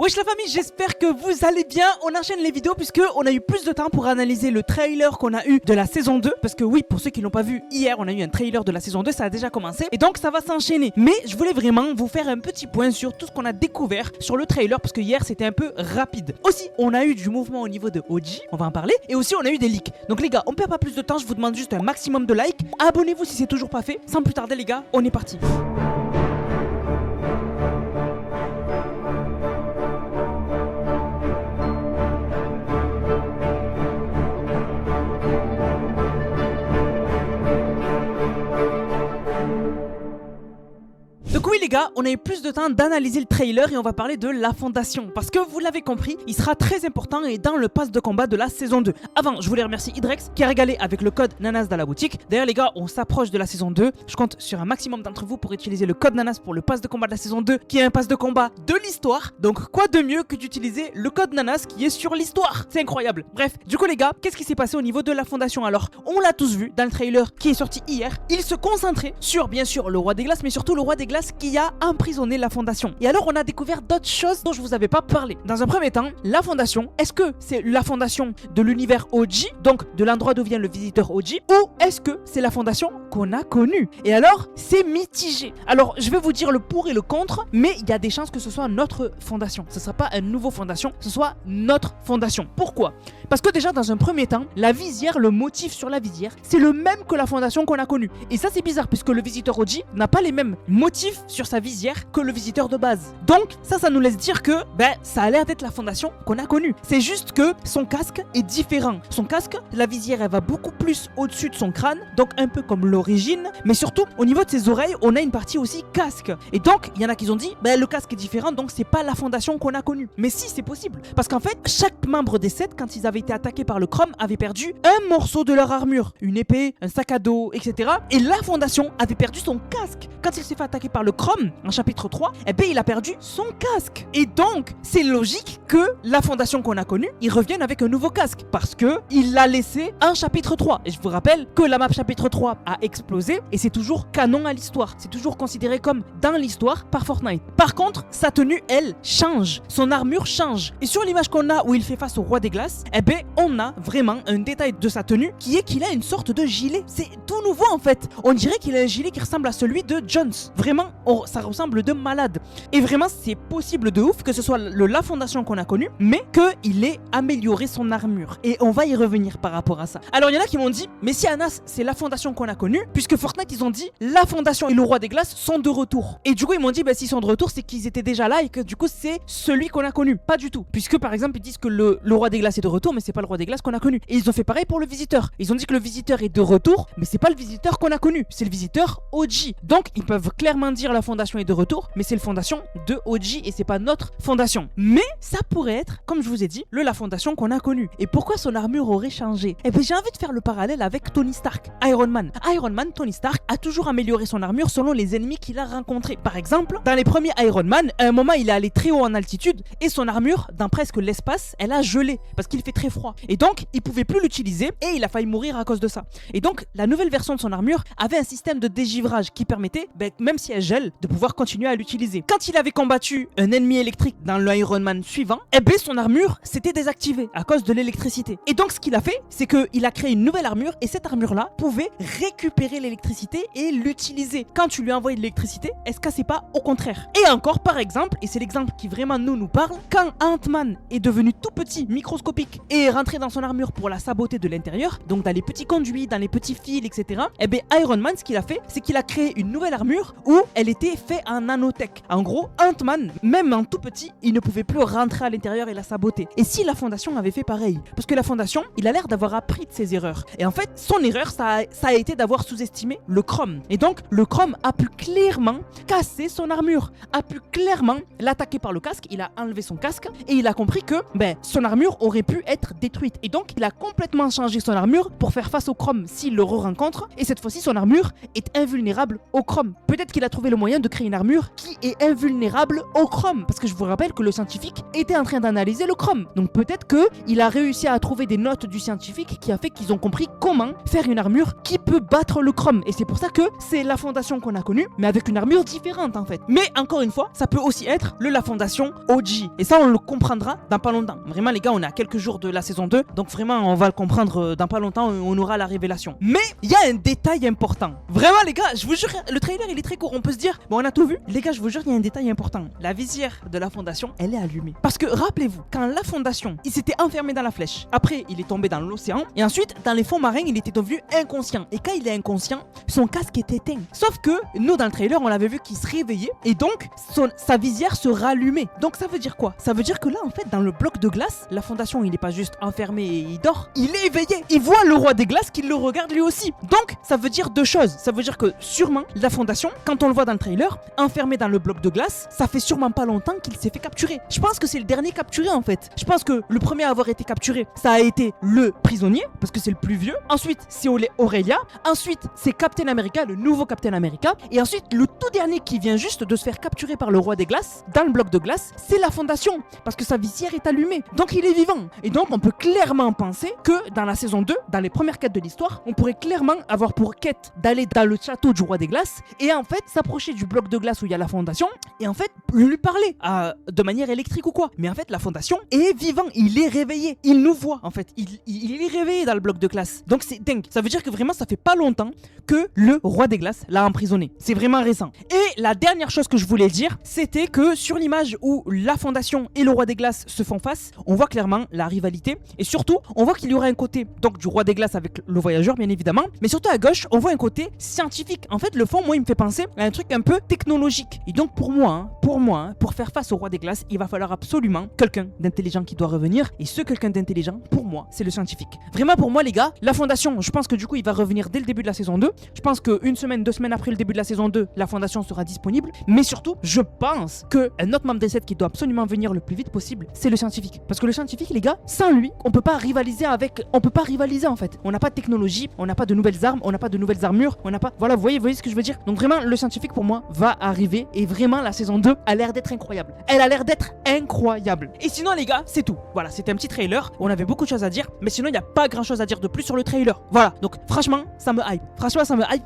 Wesh la famille, j'espère que vous allez bien. On enchaîne les vidéos puisque on a eu plus de temps pour analyser le trailer qu'on a eu de la saison 2. Parce que oui, pour ceux qui l'ont pas vu, hier on a eu un trailer de la saison 2, ça a déjà commencé. Et donc ça va s'enchaîner. Mais je voulais vraiment vous faire un petit point sur tout ce qu'on a découvert sur le trailer. Parce que hier c'était un peu rapide. Aussi, on a eu du mouvement au niveau de OG, on va en parler. Et aussi on a eu des leaks. Donc les gars, on perd pas plus de temps, je vous demande juste un maximum de likes. Abonnez-vous si c'est toujours pas fait. Sans plus tarder les gars, on est parti. Donc oui les gars, on a eu plus de temps d'analyser le trailer et on va parler de la fondation. Parce que vous l'avez compris, il sera très important et dans le pass de combat de la saison 2. Avant, je voulais remercier Idrex qui a régalé avec le code Nanas dans la boutique. D'ailleurs les gars, on s'approche de la saison 2. Je compte sur un maximum d'entre vous pour utiliser le code Nanas pour le pass de combat de la saison 2 qui est un pass de combat de l'histoire. Donc quoi de mieux que d'utiliser le code Nanas qui est sur l'histoire. C'est incroyable. Bref, du coup les gars, qu'est-ce qui s'est passé au niveau de la fondation? Alors, on l'a tous vu dans le trailer qui est sorti hier. Il se concentrait sur bien sûr le roi des glaces mais surtout le roi des glaces qui a emprisonné la fondation. Et alors on a découvert d'autres choses dont je vous avais pas parlé. Dans un premier temps, la fondation, est-ce que c'est la fondation de l'univers OG, donc de l'endroit d'où vient le visiteur OG, ou est-ce que c'est la fondation qu'on a connue? Et alors, c'est mitigé. Alors, je vais vous dire le pour et le contre, mais il y a des chances que ce soit notre fondation. Ce ne sera pas une nouvelle fondation, ce soit notre fondation. Pourquoi? Parce que déjà, dans un premier temps, la visière, le motif sur la visière, c'est le même que la fondation qu'on a connue. Et ça, c'est bizarre, puisque le visiteur OG n'a pas les mêmes motifs sur sa visière que le visiteur de base. Donc, ça nous laisse dire que, ça a l'air d'être la fondation qu'on a connue. C'est juste que son casque est différent. Son casque, la visière, elle va beaucoup plus au-dessus de son crâne, donc un peu comme l'origine, mais surtout, au niveau de ses oreilles, on a une partie aussi casque. Et donc, il y en a qui ont dit, le casque est différent, donc c'est pas la fondation qu'on a connue. Mais si, c'est possible. Parce qu'en fait, chaque membre des 7, quand ils avaient été attaqués par le Chrome, avait perdu un morceau de leur armure. Une épée, un sac à dos, etc. Et la fondation avait perdu son casque. Quand il s'est fait attaquer par le Chrome, en chapitre 3, il a perdu son casque. Et donc, c'est logique que la fondation qu'on a connue, il revienne avec un nouveau casque. Parce que il l'a laissé en chapitre 3. Et je vous rappelle que la map chapitre 3 a explosé et c'est toujours canon à l'histoire. C'est toujours considéré comme dans l'histoire par Fortnite. Par contre, sa tenue, elle, change. Son armure change. Et sur l'image qu'on a où il fait face au roi des glaces, on a vraiment un détail de sa tenue qui est qu'il a une sorte de gilet. C'est tout nouveau en fait. On dirait qu'il a un gilet qui ressemble à celui de Jones. Vraiment, ça ressemble de malade. Et vraiment, c'est possible de ouf que ce soit la fondation qu'on a connue, mais qu'il ait amélioré son armure. Et on va y revenir par rapport à ça. Alors, il y en a qui m'ont dit, mais si Anas, c'est la fondation qu'on a connue, puisque Fortnite, ils ont dit, la fondation et le roi des glaces sont de retour. Et du coup, ils m'ont dit, s'ils sont de retour, c'est qu'ils étaient déjà là et que du coup, c'est celui qu'on a connu. Pas du tout. Puisque par exemple, ils disent que le roi des glaces est de retour, mais c'est pas le roi des glaces qu'on a connu. Et ils ont fait pareil pour le visiteur. Ils ont dit que le visiteur est de retour, mais c'est pas le visiteur qu'on a connu. C'est le visiteur OG. Donc, ils peuvent clairement dire la fondation est de retour, mais c'est le fondation de OG et c'est pas notre fondation. Mais ça pourrait être, comme je vous ai dit, la fondation qu'on a connue. Et pourquoi son armure aurait changé? J'ai envie de faire le parallèle avec Tony Stark, Iron Man. Iron Man, Tony Stark, a toujours amélioré son armure selon les ennemis qu'il a rencontrés. Par exemple, dans les premiers Iron Man, à un moment, il est allé très haut en altitude et son armure, dans presque l'espace, elle a gelé parce qu'il fait très froid. Et donc, il pouvait plus l'utiliser et il a failli mourir à cause de ça. Et donc, la nouvelle version de son armure avait un système de dégivrage qui permettait, même si elle gèle, de pouvoir continuer à l'utiliser. Quand il avait combattu un ennemi électrique dans le Iron Man suivant, son armure s'était désactivée à cause de l'électricité. Et donc, ce qu'il a fait, c'est qu'il a créé une nouvelle armure et cette armure-là pouvait récupérer l'électricité et l'utiliser. Quand tu lui envoyais de l'électricité, elle se cassait pas, au contraire. Et encore, par exemple, et c'est l'exemple qui vraiment nous parle, quand Ant-Man est devenu tout petit, microscopique, et est rentré dans son armure pour la saboter de l'intérieur, donc dans les petits conduits, dans les petits fils, etc. Iron Man, ce qu'il a fait, c'est qu'il a créé une nouvelle armure où elle était faite en nanotech. En gros, Ant-Man, même en tout petit, il ne pouvait plus rentrer à l'intérieur et la saboter. Et si la fondation avait fait pareil? Parce que la fondation, il a l'air d'avoir appris de ses erreurs. Et en fait, son erreur, ça a été d'avoir sous-estimé le Chrome. Et donc, le Chrome a pu clairement casser son armure, a pu clairement l'attaquer par le casque. Il a enlevé son casque et il a compris que son armure aurait pu être détruite. Et donc, il a complètement changé son armure pour faire face au Chrome s'il le re-rencontre. Et cette fois-ci, son armure est invulnérable au Chrome. Peut-être qu'il a trouvé le moyen moyen de créer une armure qui est invulnérable au chrome. Parce que je vous rappelle que le scientifique était en train d'analyser le chrome. Donc peut-être qu'il a réussi à trouver des notes du scientifique qui a fait qu'ils ont compris comment faire une armure qui peut battre le chrome. Et c'est pour ça que c'est la fondation qu'on a connue, mais avec une armure différente en fait. Mais encore une fois, ça peut aussi être la fondation OG. Et ça, on le comprendra dans pas longtemps. Vraiment les gars, on est à quelques jours de la saison 2, donc vraiment on va le comprendre dans pas longtemps, on aura la révélation. Mais il y a un détail important. Vraiment les gars, je vous jure, le trailer il est très court, on peut se dire, bon on a tout vu. Les gars, je vous jure, il y a un détail important. La visière de la fondation, elle est allumée. Parce que rappelez-vous, quand la fondation, il s'était enfermé dans la flèche, après il est tombé dans l'océan, et ensuite dans les fonds marins, il était devenu inconscient. Et quand il est inconscient, son casque est éteint. Sauf que nous dans le trailer, on l'avait vu qu'il se réveillait, et donc sa visière se rallumait. Donc ça veut dire quoi? Ça veut dire que là en fait, dans le bloc de glace, la fondation, il n'est pas juste enfermé et il dort, il est éveillé. Il voit le roi des glaces qui le regarde lui aussi. Donc ça veut dire deux choses. Ça veut dire que sûrement la fondation, quand on le voit dans le trailer, enfermé dans le bloc de glace, ça fait sûrement pas longtemps qu'il s'est fait capturer. Je pense que c'est le dernier capturé en fait. Je pense que le premier à avoir été capturé, ça a été le prisonnier, parce que c'est le plus vieux. Ensuite, c'est Aurelia. Ensuite, c'est Captain America, le nouveau Captain America. Et ensuite, le tout dernier qui vient juste de se faire capturer par le roi des glaces, dans le bloc de glace, c'est la fondation, parce que sa visière est allumée. Donc il est vivant. Et donc on peut clairement penser que dans la saison 2, dans les premières quêtes de l'histoire, on pourrait clairement avoir pour quête d'aller dans le château du roi des glaces et en fait s'approcher du bloc de glace où il y a la fondation et en fait lui parler de manière électrique ou quoi. Mais en fait la fondation est vivant, il est réveillé, il nous voit en fait, il est réveillé dans le bloc de glace. Donc c'est dingue, ça veut dire que vraiment ça fait pas longtemps que le roi des glaces l'a emprisonné. C'est vraiment récent. Et la dernière chose que je voulais dire, c'était que sur l'image où la fondation et le roi des glaces se font face, on voit clairement la rivalité et surtout on voit qu'il y aura un côté donc du roi des glaces avec le voyageur bien évidemment, mais surtout à gauche on voit un côté scientifique. En fait le fond moi il me fait penser à un truc un peu technologique et donc pour moi, pour faire face au roi des glaces il va falloir absolument quelqu'un d'intelligent qui doit revenir et ce quelqu'un d'intelligent pour moi c'est le scientifique. Vraiment pour moi les gars, la fondation je pense que du coup il va revenir dès le début de la saison 2, je pense qu'une semaine, 2 semaines après le début de la saison 2 la fondation sera disponible, mais surtout je pense qu'un autre membre des 7 qui doit absolument venir le plus vite possible c'est le scientifique, parce que le scientifique les gars, sans lui on peut pas rivaliser en fait, on n'a pas de technologie, on n'a pas de nouvelles armes, on n'a pas de nouvelles armures, on n'a pas, voilà vous voyez ce que je veux dire. Donc vraiment le scientifique pour moi va arriver et vraiment la saison 2 a l'air d'être incroyable, elle a l'air d'être incroyable. Et sinon les gars c'est tout, voilà c'était un petit trailer, on avait beaucoup de choses à dire mais sinon il n'y a pas grand chose à dire de plus sur le trailer. Voilà donc franchement ça me hype,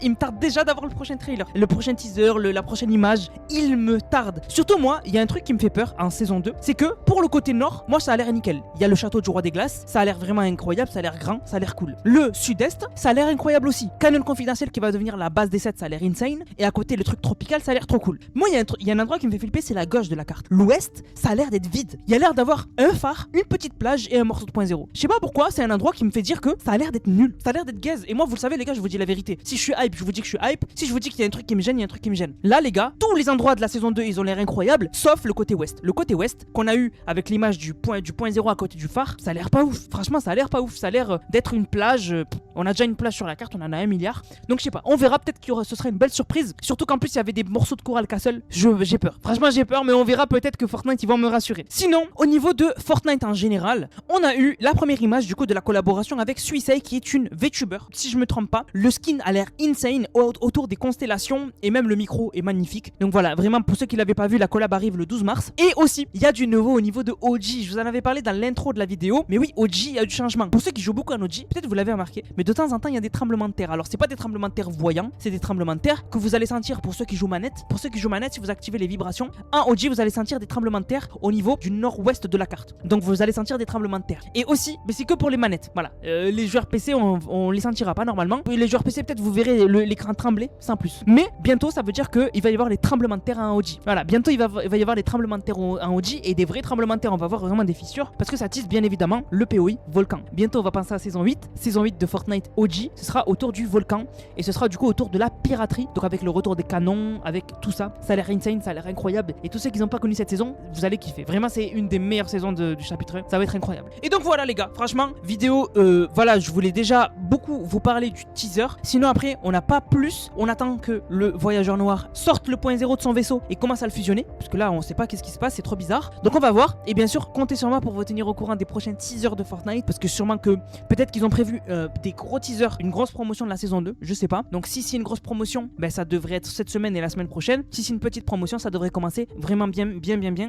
il me tarde déjà d'avoir le prochain trailer, le prochain teaser, la prochaine image, il me tarde. Surtout moi il y a un truc qui me fait peur en saison 2, c'est que pour le côté nord, moi ça a l'air nickel, il y a le château du roi des glaces, ça a l'air vraiment incroyable, ça a l'air grand, ça a l'air cool. Le sud-est, ça a l'air incroyable aussi. Canon confidentiel qui va devenir la base des 7, ça a l'air insane. Et à côté, le truc tropical, ça a l'air trop cool. Moi, il y a un endroit qui me fait flipper, c'est la gauche de la carte. L'ouest, ça a l'air d'être vide. Il y a l'air d'avoir un phare, une petite plage et un morceau de point zéro. Je sais pas pourquoi, c'est un endroit qui me fait dire que ça a l'air d'être nul. Ça a l'air d'être gaze. Et moi, vous le savez, les gars, je vous dis la vérité. Si je suis hype, je vous dis que je suis hype. Si je vous dis qu'il y a un truc qui me gêne, il y a un truc qui me gêne. Là, les gars, tous les endroits de la saison 2, ils ont l'air incroyables, sauf le côté ouest. Le côté ouest, qu'on a eu avec l'image du point zéro à côté du phare, ça a l'air pas ouf. Franchement, ça a l'air pas ouf. Ça a l'air d'être une plage. On a déjà une plage sur la carte, on en a 1 milliard. Donc je sais pas, on verra, peut-être ce sera une belle surprise. Surtout qu'en plus il y avait des morceaux de Coral Castle. J'ai peur. Franchement j'ai peur, mais on verra, peut-être que Fortnite ils vont me rassurer. Sinon, au niveau de Fortnite en général, on a eu la première image du coup de la collaboration avec Suicide qui est une VTuber. Si je me trompe pas, le skin a l'air insane autour des constellations et même le micro est magnifique. Donc voilà, vraiment pour ceux qui l'avaient pas vu, la collab arrive le 12 mars. Et aussi, il y a du nouveau au niveau de OG. Je vous en avais parlé dans l'intro de la vidéo. Mais oui, OG, il y a du changement. Pour ceux qui jouent beaucoup en OG, peut-être vous l'avez remarqué, mais de temps en temps il y a des tremblements de terre. Alors c'est pas des tremblements de terre voyants, c'est des tremblements de terre que vous allez sentir pour ceux qui jouent manette. Pour ceux qui jouent manette, si vous activez les vibrations, en OG vous allez sentir des tremblements de terre au niveau du nord-ouest de la carte. Donc vous allez sentir des tremblements de terre. Et aussi, mais c'est que pour les manettes. Voilà, les joueurs PC on les sentira pas normalement. Et les joueurs PC peut-être vous verrez l'écran trembler sans plus. Mais bientôt ça veut dire que il va y avoir les tremblements de terre en OG. Voilà, bientôt il va y avoir les tremblements de terre en OG et des vrais tremblements de terre. On va voir vraiment des fissures parce que ça tisse bien évidemment le POI volcan. Bientôt on va penser à saison 8 de Fortnite OG. Ce sera autour du volcan et ce sera du coup autour de la piraterie. Donc avec le retour des canons, avec tout ça, ça a l'air insane, ça a l'air incroyable. Et tous ceux qui n'ont pas connu cette saison, vous allez kiffer. Vraiment c'est une des meilleures saisons du chapitre 1. Ça va être incroyable. Et donc voilà les gars, franchement vidéo, voilà, je voulais déjà beaucoup vous parler du teaser. Sinon après on n'a pas plus, on attend que le voyageur noir sorte le point zéro de son vaisseau et commence à le fusionner. Parce que là on sait pas qu'est-ce qui se passe, c'est trop bizarre. Donc on va voir. Et bien sûr comptez sur moi pour vous tenir au courant des prochains teasers de Fortnite. Parce que sûrement que peut-être qu'ils ont prévu des gros teasers, une grosse promotion de la saison 2, je sais pas. Donc si c'est une grosse promotion, ben ça devrait être cette semaine et la semaine prochaine. Si c'est une petite promotion, ça devrait commencer vraiment bien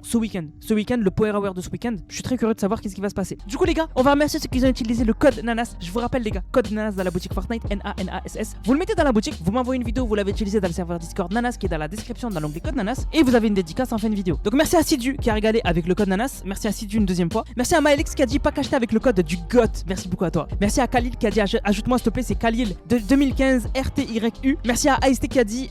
ce week-end. Ce week-end, le Power Hour de ce week-end. Je suis très curieux de savoir qu'est-ce qui va se passer. Du coup les gars, on va remercier ceux qui ont utilisé le code NANAS. Je vous rappelle les gars, code NANAS dans la boutique Fortnite, NANASS. Vous le mettez dans la boutique, vous m'envoyez une vidéo, vous l'avez utilisé dans le serveur Discord NANAS qui est dans la description dans l'onglet code NANAS et vous avez une dédicace en fin de vidéo. Donc merci à Sidu qui a régalé avec le code NANAS. Merci à Sidu une deuxième fois. Merci à Maelix qui a dit pas qu'acheter avec le code du GOT. Merci beaucoup à toi. Merci à Khalil qui a dit ajoute-moi s'il te plaît, c'est Khalil de 2015 RTYU. Merci à AST qui a dit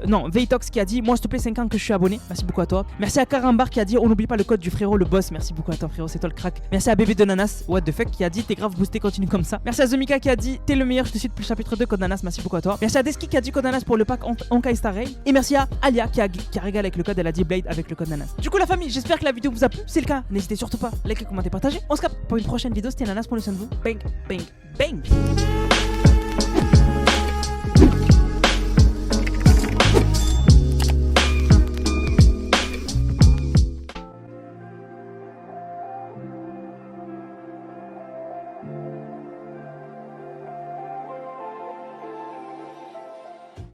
non, Veitox qui a dit moi s'il te plaît 5 ans que je suis abonné. Merci beaucoup à toi. Merci à Karambar qui a dit on n'oublie pas le code du frérot le boss. Merci beaucoup à toi frérot, c'est toi le crack. Merci à Bébé de Nanas, what the fuck qui a dit t'es grave boosté, continue comme ça. Merci à Zemika qui a dit t'es le meilleur, je te cite plus chapitre 2 code Nanas, merci beaucoup à toi. Merci à Deski qui a dit code Nanas pour le pack Honkai Star Rail. Et merci à Alia qui a régalé avec le code, elle a dit Blade avec le code Nanas. Du coup la famille, j'espère que la vidéo vous a plu. Si c'est le cas, n'hésitez surtout pas à liker, commenter, partager. On se capte pour une prochaine vidéo, c'était Nanas, prenez soin de vous. Bang, bang, bang.